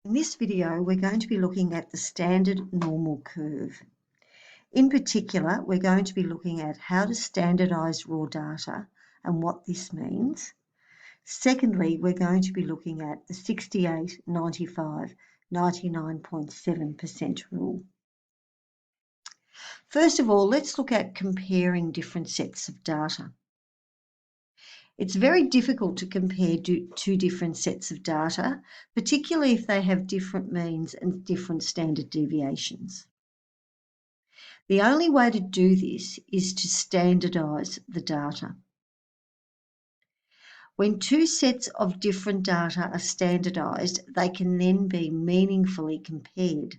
In this video, we're going to be looking at the standard normal curve. In particular, we're going to be looking at how to standardise raw data and what this means. Secondly, we're going to be looking at the 68, 95, 99.7% rule. First of all, let's look at comparing different sets of data. It's very difficult to compare two different sets of data, particularly if they have different means and different standard deviations. The only way to do this is to standardise the data. When two sets of different data are standardised, they can then be meaningfully compared.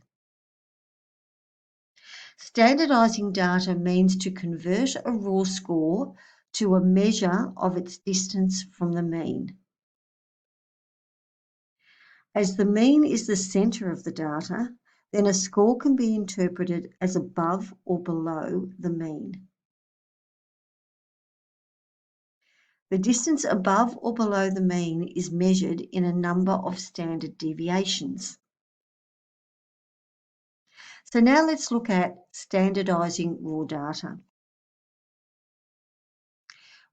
Standardising data means to convert a raw score to a measure of its distance from the mean. As the mean is the centre of the data, then a score can be interpreted as above or below the mean. The distance above or below the mean is measured in a number of standard deviations. So now let's look at standardising raw data.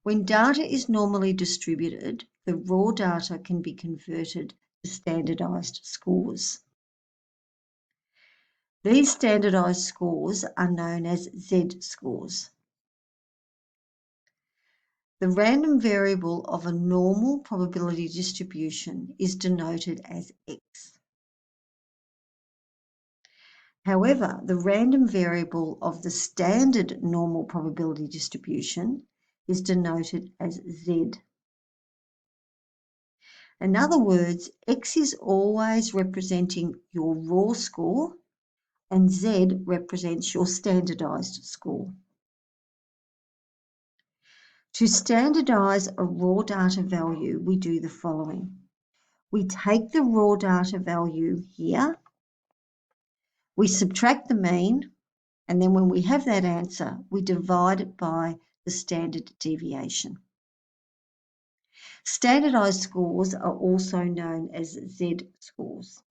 When data is normally distributed, the raw data can be converted to standardised scores. These standardised scores are known as z-scores. The random variable of a normal probability distribution is denoted as x. However, the random variable of the standard normal probability distribution is denoted as z. In other words, x is always representing your raw score and z represents your standardised score. To standardise a raw data value, we do the following. We take the raw data value here, we subtract the mean, and then when we have that answer, we divide it by the standard deviation. Standardised scores are also known as z-scores.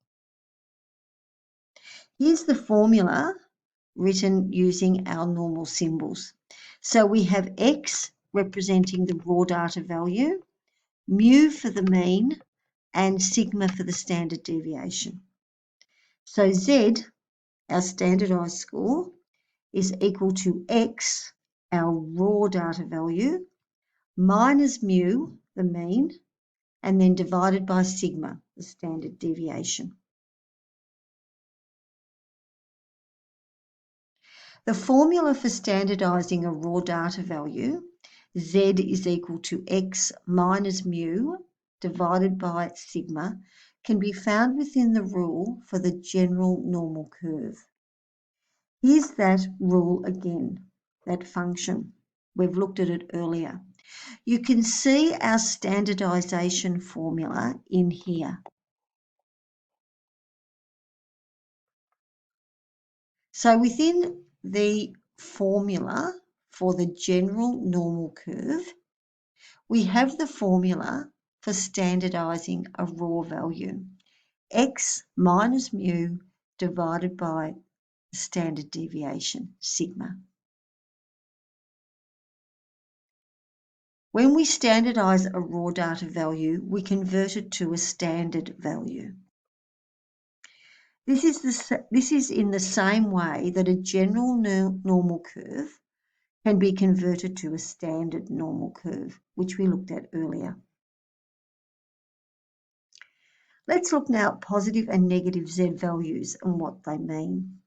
Here's the formula written using our normal symbols. So we have x representing the raw data value, mu for the mean, and sigma for the standard deviation. So z, our standardised score, is equal to x, our raw data value, minus mu, the mean, and then divided by sigma, the standard deviation. The formula for standardising a raw data value, z is equal to x minus mu divided by sigma, can be found within the rule for the general normal curve. Here's that rule again, that function. We've looked at it earlier. You can see our standardisation formula in here. So within the formula for the general normal curve, we have the formula for standardising a raw value, x minus mu divided by the standard deviation, sigma. When we standardise a raw data value, we convert it to a standard value. This is in the same way that a general normal curve can be converted to a standard normal curve, which we looked at earlier. Let's look now at positive and negative z values and what they mean.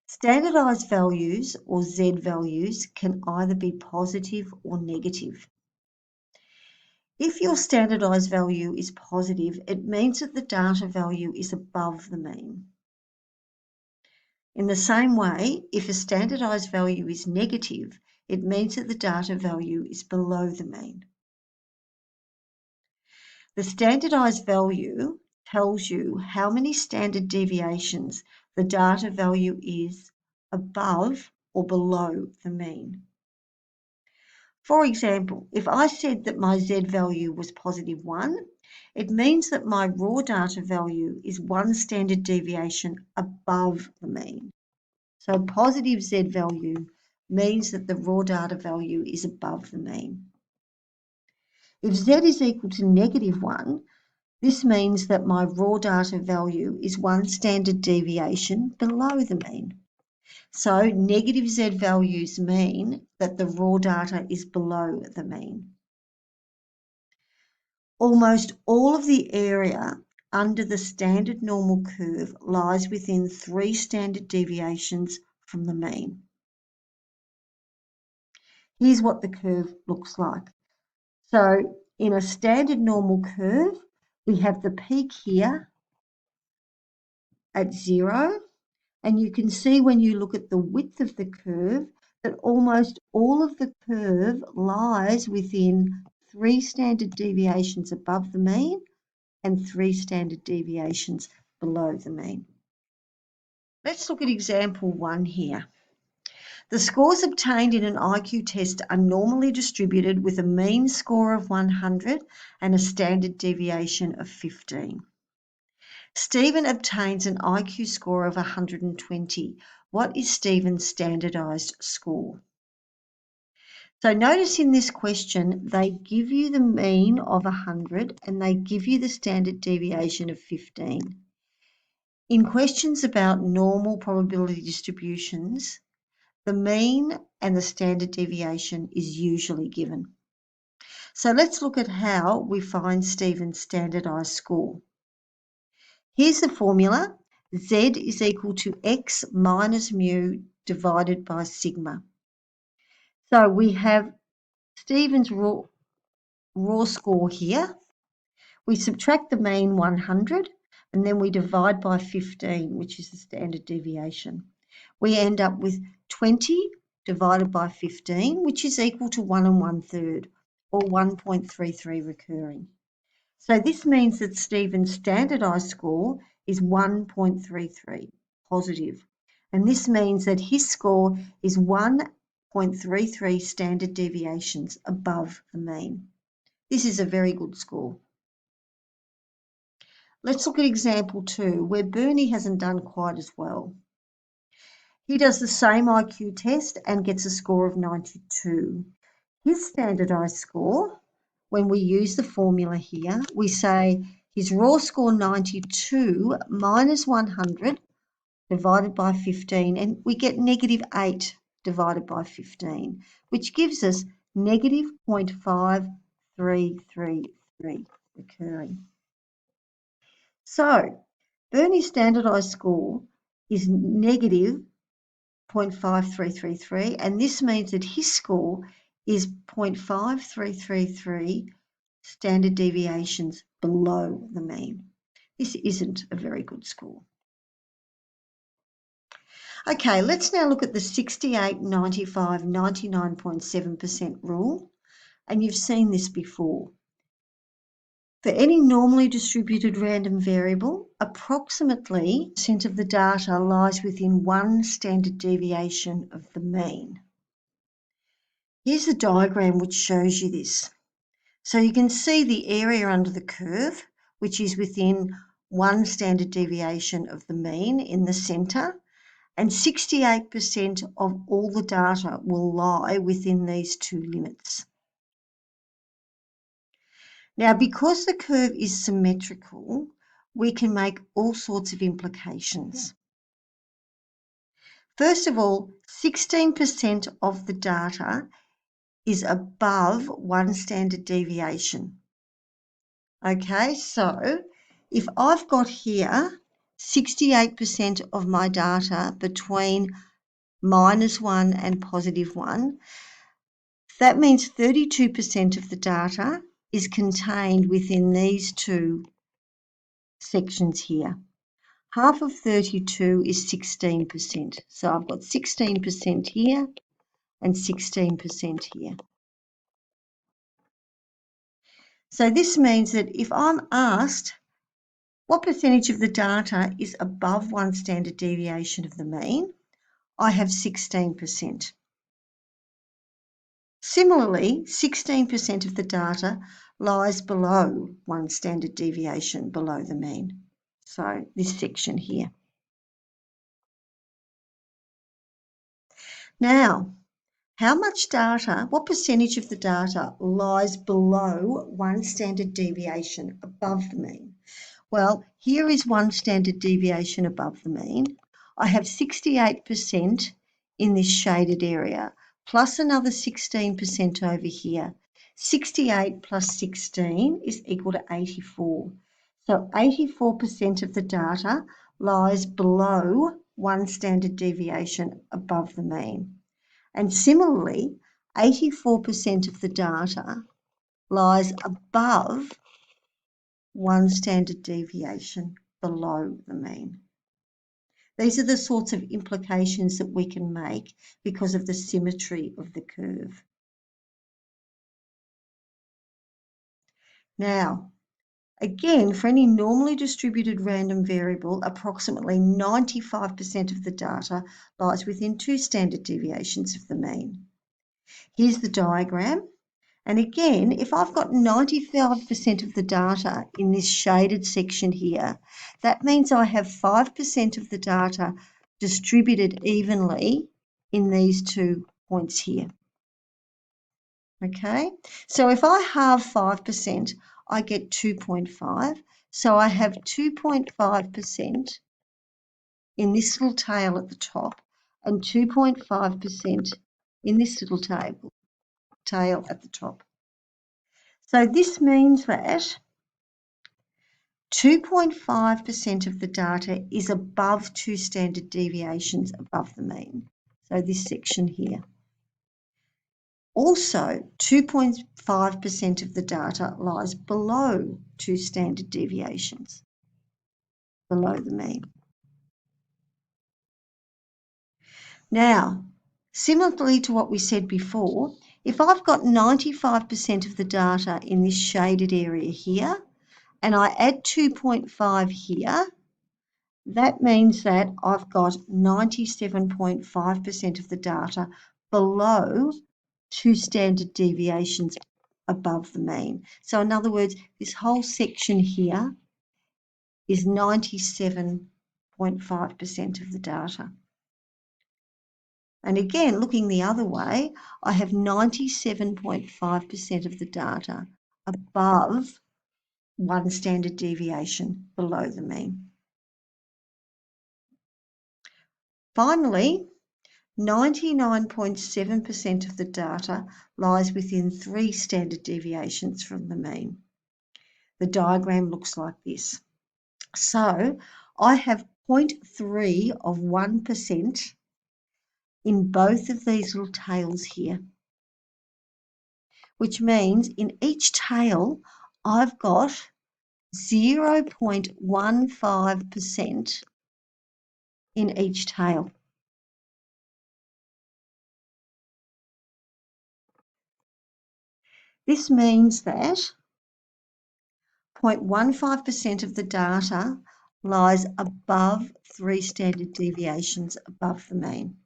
Standardised values or z values can either be positive or negative. If your standardised value is positive, it means that the data value is above the mean. In the same way, if a standardised value is negative, it means that the data value is below the mean. The standardised value tells you how many standard deviations the data value is above or below the mean. For example, if I said that my z value was positive 1, It means that my raw data value is one standard deviation above the mean. So a positive Z value means that the raw data value is above the mean. If Z is equal to -1, this means that my raw data value is one standard deviation below the mean. So negative Z values mean that the raw data is below the mean. Almost all of the area under the standard normal curve lies within 3 standard deviations from the mean. Here's what the curve looks like. So in a standard normal curve, we have the peak here at 0, and you can see when you look at the width of the curve that almost all of the curve lies within 3 standard deviations above the mean and 3 standard deviations below the mean. Let's look at example 1 here. The scores obtained in an IQ test are normally distributed with a mean score of 100 and a standard deviation of 15. Stephen obtains an IQ score of 120. What is Stephen's standardised score? So notice in this question, they give you the mean of 100 and they give you the standard deviation of 15. In questions about normal probability distributions, the mean and the standard deviation is usually given. So let's look at how we find Stephen's standardised score. Here's the formula. Z is equal to X minus mu divided by sigma. So we have Stephen's raw score here. We subtract the mean 100 and then we divide by 15, which is the standard deviation. We end up with 20 divided by 15, which is equal to 1 1/3, or 1.33 recurring. So this means that Stephen's standardised score is 1.33 positive, and this means that his score is 1.33 standard deviations above the mean. This is a very good score. Let's look at example 2, where Bernie hasn't done quite as well. He does the same IQ test and gets a score of 92. His standardised score, when we use the formula here, we say his raw score 92 minus 100 divided by 15, and we get -8 divided by 15, which gives us -0.5333 recurring. So Bernie's standardised score is -0.5333, and this means that his score is 0.5333 standard deviations below the mean. This isn't a very good score. Okay, let's now look at the 68, 95, 99.7% rule, and you've seen this before. For any normally distributed random variable, approximately % of the data lies within 1 standard deviation of the mean. Here's a diagram which shows you this. So you can see the area under the curve, which is within 1 standard deviation of the mean in the centre, and 68% of all the data will lie within these two limits. Now, because the curve is symmetrical, we can make all sorts of implications. First of all, 16% of the data is above 1 standard deviation. Okay, so if I've got here 68% of my data between -1 and +1, that means 32% of the data is contained within these two sections here. Half of 32 is 16%. So I've got 16% here and 16% here. So this means that if I'm asked what percentage of the data is above 1 standard deviation of the mean, I have 16%. Similarly, 16% of the data lies below 1 standard deviation below the mean. So this section here. Now, how much data, what percentage of the data lies below 1 standard deviation above the mean? Well, here is 1 standard deviation above the mean. I have 68% in this shaded area, plus another 16% over here. 68 plus 16 is equal to 84. So 84% of the data lies below 1 standard deviation above the mean. And similarly, 84% of the data lies above 1 standard deviation below the mean. These are the sorts of implications that we can make because of the symmetry of the curve. Now, again, for any normally distributed random variable, approximately 95% of the data lies within 2 standard deviations of the mean. Here's the diagram. And again, if I've got 95% of the data in this shaded section here, that means I have 5% of the data distributed evenly in these 2 points here. Okay, so if I halve 5%, I get 2.5. So I have 2.5% in this little tail at the top and 2.5% in this little tail at the top. So this means that 2.5% of the data is above 2 standard deviations above the mean. So this section here. Also, 2.5% of the data lies below 2 standard deviations below the mean. Now, similarly to what we said before, if I've got 95% of the data in this shaded area here, and I add 2.5 here, that means that I've got 97.5% of the data below 2 standard deviations above the mean. So in other words, this whole section here is 97.5% of the data. And again, looking the other way, I have 97.5% of the data above 1 standard deviation below the mean. Finally, 99.7% of the data lies within 3 standard deviations from the mean. The diagram looks like this. So I have 0.3 of 1% in both of these little tails here, which means in each tail I've got 0.15% in each tail. This means that 0.15% of the data lies above 3 standard deviations above the mean.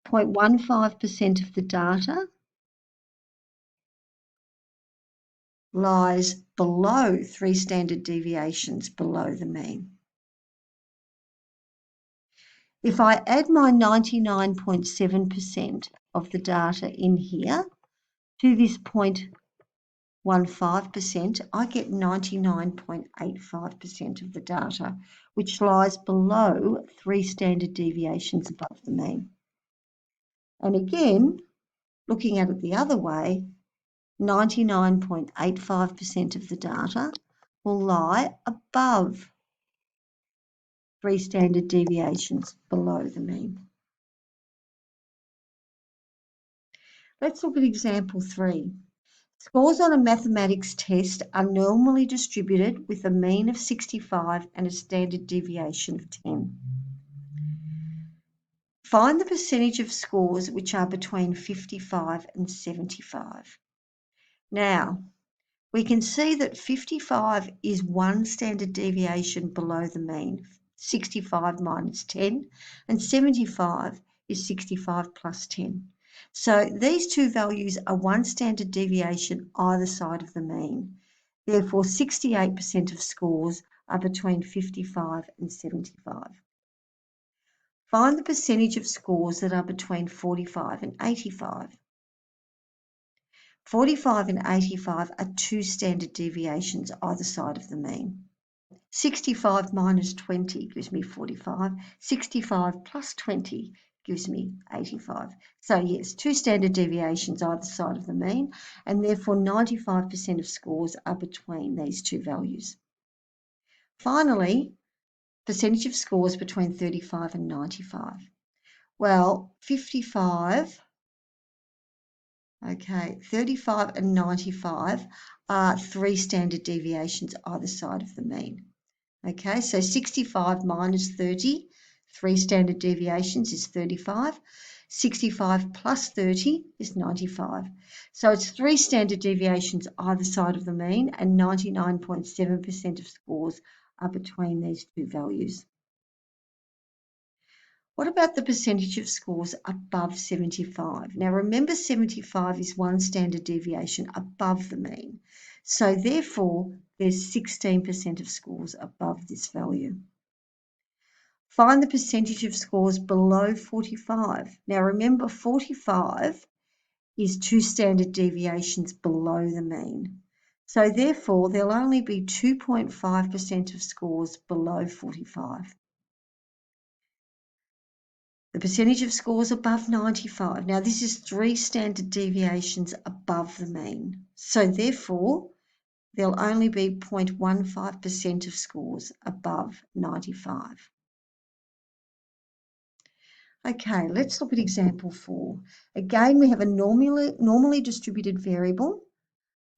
0.15% of the data lies below 3 standard deviations below the mean. If I add my 99.7% of the data in here to this 0.15%, I get 99.85% of the data, which lies below 3 standard deviations above the mean. And again, looking at it the other way, 99.85% of the data will lie above 3 standard deviations below the mean. Let's look at example 3. Scores on a mathematics test are normally distributed with a mean of 65 and a standard deviation of 10. Find the percentage of scores which are between 55 and 75. Now, we can see that 55 is 1 standard deviation below the mean, 65 minus 10, and 75 is 65 plus 10. So these two values are one standard deviation either side of the mean. Therefore, 68% of scores are between 55 and 75. Find the percentage of scores that are between 45 and 85. 45 and 85 are two standard deviations either side of the mean. 65 minus 20 gives me 45. 65 plus 20 gives me 85. So yes, two standard deviations either side of the mean, and therefore 95% of scores are between these two values. Finally, percentage of scores between 35 and 95. Well, 55, okay, 35 and 95 are three standard deviations either side of the mean. Okay, so 65 minus 30, three standard deviations is 35. 65 plus 30 is 95. So it's three standard deviations either side of the mean, and 99.7% of scores are between these two values. What about the percentage of scores above 75? Now remember, 75 is one standard deviation above the mean. So therefore, there's 16% of scores above this value. Find the percentage of scores below 45. Now remember, 45 is two standard deviations below the mean. So therefore, there'll only be 2.5% of scores below 45. The percentage of scores above 95. Now this is three standard deviations above the mean. So therefore, there'll only be 0.15% of scores above 95. Okay, let's look at example 4. Again, we have a normally distributed variable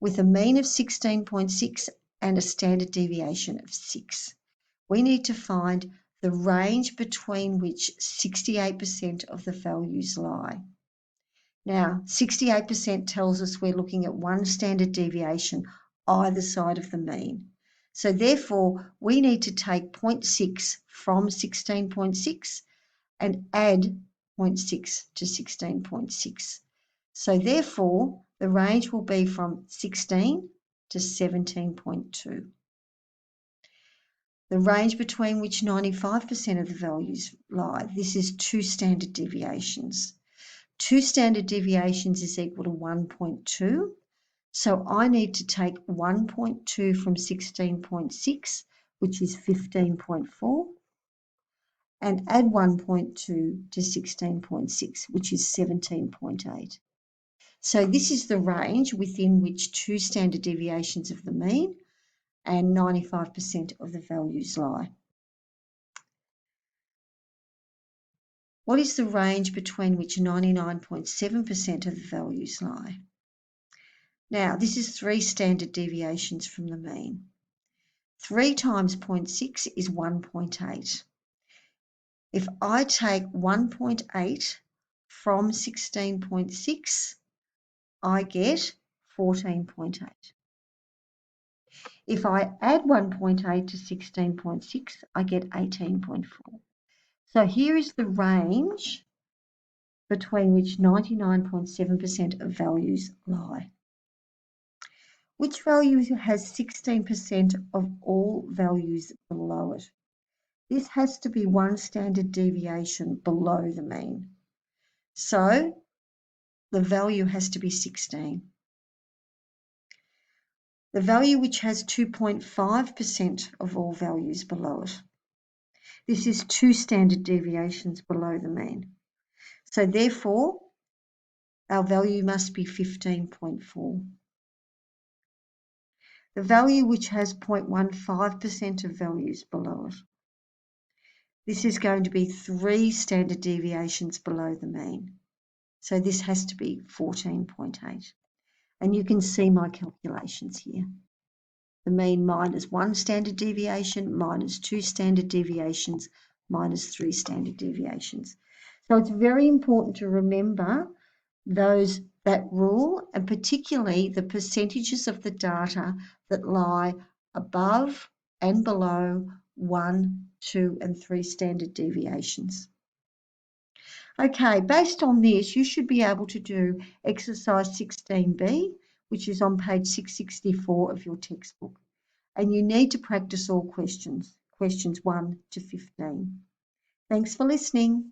with a mean of 16.6 and a standard deviation of 6. We need to find the range between which 68% of the values lie. Now, 68% tells us we're looking at one standard deviation either side of the mean. So therefore, we need to take 0.6 from 16.6 and add 0.6 to 16.6. So therefore, the range will be from 16 to 17.2. The range between which 95% of the values lie, this is two standard deviations. Two standard deviations is equal to 1.2. So I need to take 1.2 from 16.6, which is 15.4, and add 1.2 to 16.6, which is 17.8. So this is the range within which two standard deviations of the mean and 95% of the values lie. What is the range between which 99.7% of the values lie? Now, this is three standard deviations from the mean. 3 times 0.6 is 1.8. If I take 1.8 from 16.6, I get 14.8. If I add 1.8 to 16.6, I get 18.4. So here is the range between which 99.7% of values lie. Which value has 16% of all values below it? This has to be one standard deviation below the mean. So the value has to be 16. The value which has 2.5% of all values below it. This is two standard deviations below the mean. So therefore, our value must be 15.4. The value which has 0.15% of values below it. This is going to be three standard deviations below the mean. So this has to be 14.8. And you can see my calculations here. The mean minus one standard deviation, minus two standard deviations, minus three standard deviations. So it's very important to remember that rule, and particularly the percentages of the data that lie above and below 1, 2, and 3 standard deviations. Okay, based on this, you should be able to do exercise 16B, which is on page 664 of your textbook. And you need to practice all questions 1 to 15. Thanks for listening.